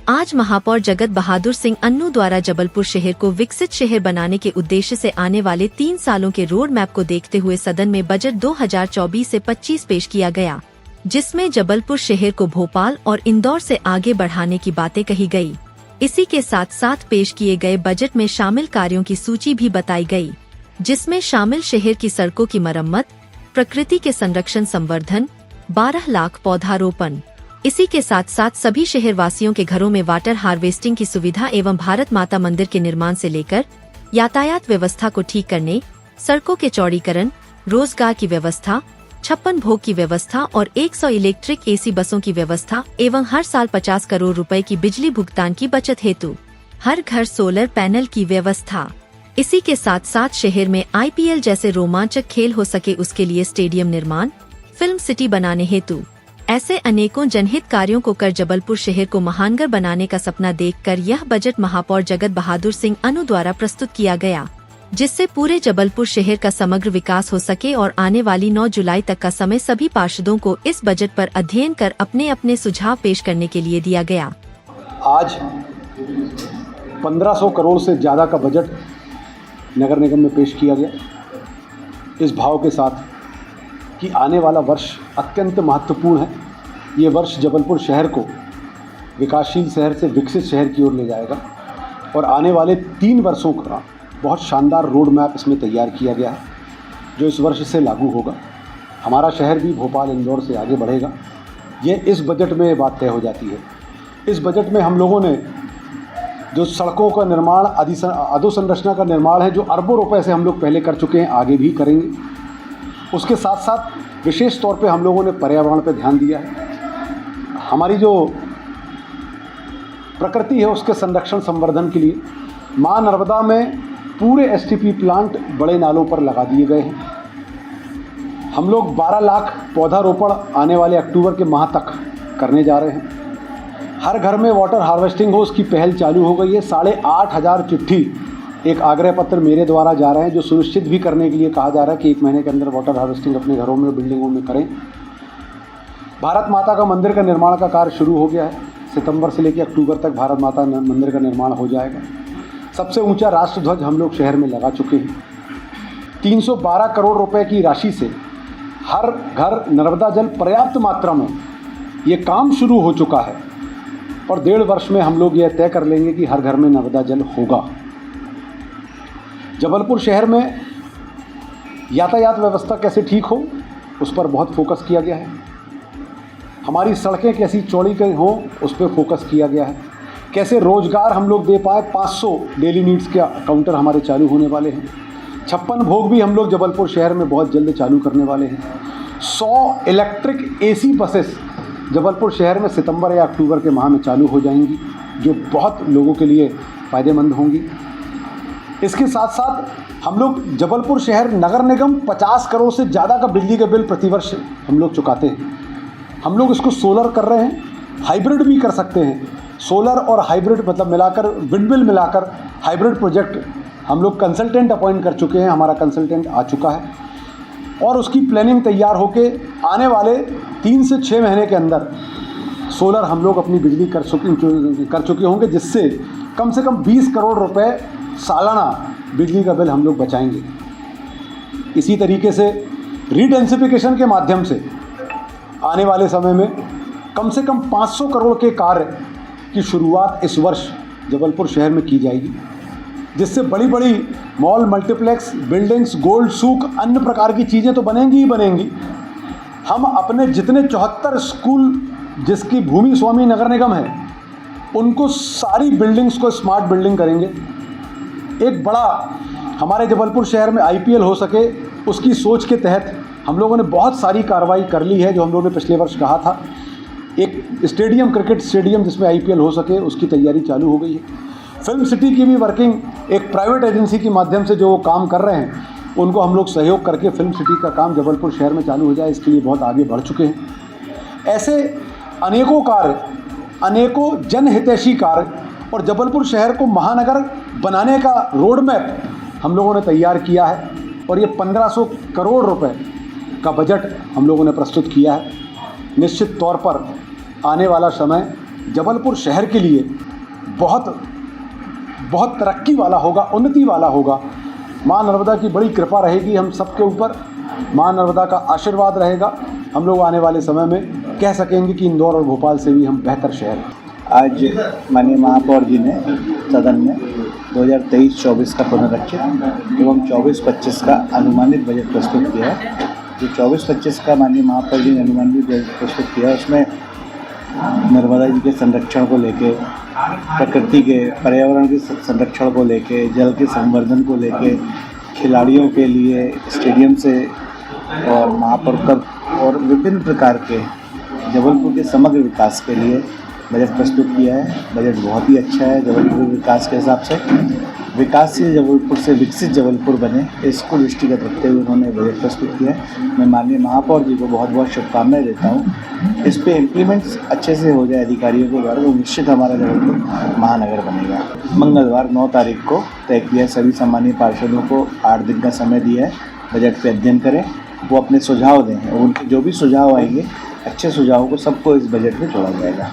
आज महापौर जगत बहादुर सिंह अन्नू द्वारा जबलपुर शहर को विकसित शहर बनाने के उद्देश्य से आने वाले 3 सालों के रोड मैप को देखते हुए सदन में बजट 2024 से 25 पेश किया गया, जिसमें जबलपुर शहर को भोपाल और इंदौर से आगे बढ़ाने की बातें कही गई। इसी के साथ साथ पेश किए गए बजट में शामिल कार्यों की सूची भी बताई गई, जिसमें शामिल शहर की सड़कों की मरम्मत, प्रकृति के संरक्षण संवर्धन, 12 लाख पौधारोपण। इसी के साथ साथ सभी शहर वासियों के घरों में वाटर हार्वेस्टिंग की सुविधा एवं भारत माता मंदिर के निर्माण से लेकर यातायात व्यवस्था को ठीक करने, सड़कों के चौड़ीकरण, रोजगार की व्यवस्था, 56 भोग की व्यवस्था और 100 इलेक्ट्रिक एसी बसों की व्यवस्था एवं हर साल 50 करोड़ रुपए की बिजली भुगतान की बचत हेतु हर घर सोलर पैनल की व्यवस्था। इसी के साथ साथ शहर में IPL जैसे रोमांचक खेल हो सके उसके लिए स्टेडियम निर्माण, फिल्म सिटी बनाने हेतु ऐसे अनेकों जनहित कार्यों को कर जबलपुर शहर को महानगर बनाने का सपना देखकर यह बजट महापौर जगत बहादुर सिंह अन्नू द्वारा प्रस्तुत किया गया, जिससे पूरे जबलपुर शहर का समग्र विकास हो सके और आने वाली 9 जुलाई तक का समय सभी पार्षदों को इस बजट पर अध्ययन कर अपने अपने सुझाव पेश करने के लिए दिया गया। आज 1500 करोड़ से ज़्यादा का बजट नगर निगम में पेश किया गया, इस भाव के साथ कि आने वाला वर्ष अत्यंत महत्वपूर्ण है। ये वर्ष जबलपुर शहर को विकासशील शहर से विकसित शहर की ओर ले जाएगा और आने वाले 3 वर्षों का बहुत शानदार रोड मैप इसमें तैयार किया गया है, जो इस वर्ष से लागू होगा। हमारा शहर भी भोपाल इंदौर से आगे बढ़ेगा, ये इस बजट में बात तय हो जाती है। इस बजट में हम लोगों ने जो सड़कों का निर्माण, अधोसंरचना का निर्माण है, जो अरबों रुपए से हम लोग पहले कर चुके हैं, आगे भी करेंगे। उसके साथ साथ विशेष तौर पे हम लोगों ने पर्यावरण पे ध्यान दिया है। हमारी जो प्रकृति है उसके संरक्षण संवर्धन के लिए माँ नर्मदा में पूरे STP प्लांट बड़े नालों पर लगा दिए गए हैं। हम लोग 12 लाख पौधारोपण आने वाले अक्टूबर के माह तक करने जा रहे हैं। हर घर में वाटर हार्वेस्टिंग हो, उसकी पहल चालू हो गई है। 8,500 चिट्ठी एक आग्रह पत्र मेरे द्वारा जा रहे हैं, जो सुनिश्चित भी करने के लिए कहा जा रहा है कि 1 महीने के अंदर वाटर हार्वेस्टिंग अपने घरों में, बिल्डिंगों में करें। भारत माता का मंदिर का निर्माण का कार्य शुरू हो गया है। सितंबर से लेकर अक्टूबर तक भारत माता मंदिर का निर्माण हो जाएगा। सबसे ऊंचा राष्ट्रध्वज हम लोग शहर में लगा चुके हैं। 312 करोड़ रुपए की राशि से हर घर नर्मदा जल पर्याप्त मात्रा में ये काम शुरू हो चुका है और 1.5 वर्ष में हम लोग यह तय कर लेंगे कि हर घर में नर्मदा जल होगा। जबलपुर शहर में यातायात व्यवस्था कैसे ठीक हो, उस पर बहुत फोकस किया गया है। हमारी सड़कें कैसी चौड़ी हों, उस पर फोकस किया गया है। कैसे रोजगार हम लोग दे पाए, 500 डेली नीड्स के काउंटर हमारे चालू होने वाले हैं। 56 भोग भी हम लोग जबलपुर शहर में बहुत जल्द चालू करने वाले हैं। 100 इलेक्ट्रिक AC बसेस जबलपुर शहर में सितंबर या अक्टूबर के माह में चालू हो जाएंगी, जो बहुत लोगों के लिए फ़ायदेमंद होंगी। इसके साथ साथ हम लोग जबलपुर शहर नगर निगम 50 करोड़ से ज़्यादा का बिजली का बिल प्रतिवर्ष हम लोग चुकाते हैं। हम लोग इसको सोलर कर रहे हैं, हाइब्रिड भी कर सकते हैं। सोलर और हाइब्रिड मतलब मिलाकर, विंडमिल मिलाकर हाइब्रिड प्रोजेक्ट हम लोग कंसल्टेंट अपॉइंट कर चुके हैं। हमारा कंसल्टेंट आ चुका है और उसकी प्लानिंग तैयार होके आने वाले 3 से 6 महीने के अंदर सोलर हम लोग अपनी बिजली कर चुके होंगे, जिससे कम से कम 20 करोड़ रुपए सालाना बिजली का बिल हम लोग बचाएंगे। इसी तरीके से रीडेंसिफिकेशन के माध्यम से आने वाले समय में कम से कम 500 करोड़ के कार्य की शुरुआत इस वर्ष जबलपुर शहर में की जाएगी, जिससे बड़ी बड़ी मॉल, मल्टीप्लेक्स, बिल्डिंग्स, गोल्ड सूक, अन्य प्रकार की चीज़ें तो बनेंगी ही बनेंगी। हम अपने जितने 74 स्कूल जिसकी भूमि स्वामी नगर निगम है, उनको सारी बिल्डिंग्स को स्मार्ट बिल्डिंग करेंगे। एक बड़ा हमारे जबलपुर शहर में IPL हो सके, उसकी सोच के तहत हम लोगों ने बहुत सारी कार्रवाई कर ली है। जो हम लोगों ने पिछले वर्ष कहा था, एक स्टेडियम, क्रिकेट स्टेडियम जिसमें IPL हो सके, उसकी तैयारी चालू हो गई है। फिल्म सिटी की भी वर्किंग एक प्राइवेट एजेंसी के माध्यम से जो वो काम कर रहे हैं, उनको हम लोग सहयोग करके फिल्म सिटी का काम जबलपुर शहर में चालू हो जाए, इसके लिए बहुत आगे बढ़ चुके हैं। ऐसे अनेकों कार्य, अनेकों जनहितैषी कार्य और जबलपुर शहर को महानगर बनाने का रोड मैप हम लोगों ने तैयार किया है और ये 1500 करोड़ रुपए का बजट हम लोगों ने प्रस्तुत किया है। निश्चित तौर पर आने वाला समय जबलपुर शहर के लिए बहुत बहुत तरक्की वाला होगा, उन्नति वाला होगा। माँ नर्मदा की बड़ी कृपा रहेगी हम सबके ऊपर, माँ नर्मदा का आशीर्वाद रहेगा। हम लोग आने वाले समय में कह सकेंगे कि इंदौर और भोपाल से भी हम बेहतर शहर हैं। आज माननीय महापौर जी ने सदन में 2023-24 का पुनरीक्षित एवं 24-25 का अनुमानित बजट प्रस्तुत किया है। जो 24-25 का माननीय महापौर जी ने अनुमानित बजट प्रस्तुत किया है, उसमें नर्मदा जी के संरक्षण को लेके, प्रकृति के पर्यावरण के संरक्षण को लेके, जल के संवर्धन को लेके, खिलाड़ियों के लिए स्टेडियम से और महापौर कप और विभिन्न प्रकार के जबलपुर के समग्र विकास के लिए बजट प्रस्तुत किया है। बजट बहुत ही अच्छा है जबलपुर विकास के हिसाब से। विकासशील जबलपुर से विकसित जबलपुर बने, इसको दृष्टिगत रखते हुए उन्होंने बजट प्रस्तुत किया है। मैं माननीय महापौर जी को बहुत बहुत शुभकामनाएं देता हूँ। इस पे इम्प्लीमेंट्स अच्छे से हो जाए अधिकारियों के द्वारा, तो निश्चित हमारा जबलपुर महानगर बनेगा। मंगलवार 9 तारीख को तय किया, सभी सम्मानीय पार्षदों को 8 दिन का समय दिया है बजट पे अध्ययन करें, वो अपने सुझाव दें और उनके जो भी सुझाव आएंगे अच्छे सुझावों को सबको इस बजट में जोड़ा जाएगा।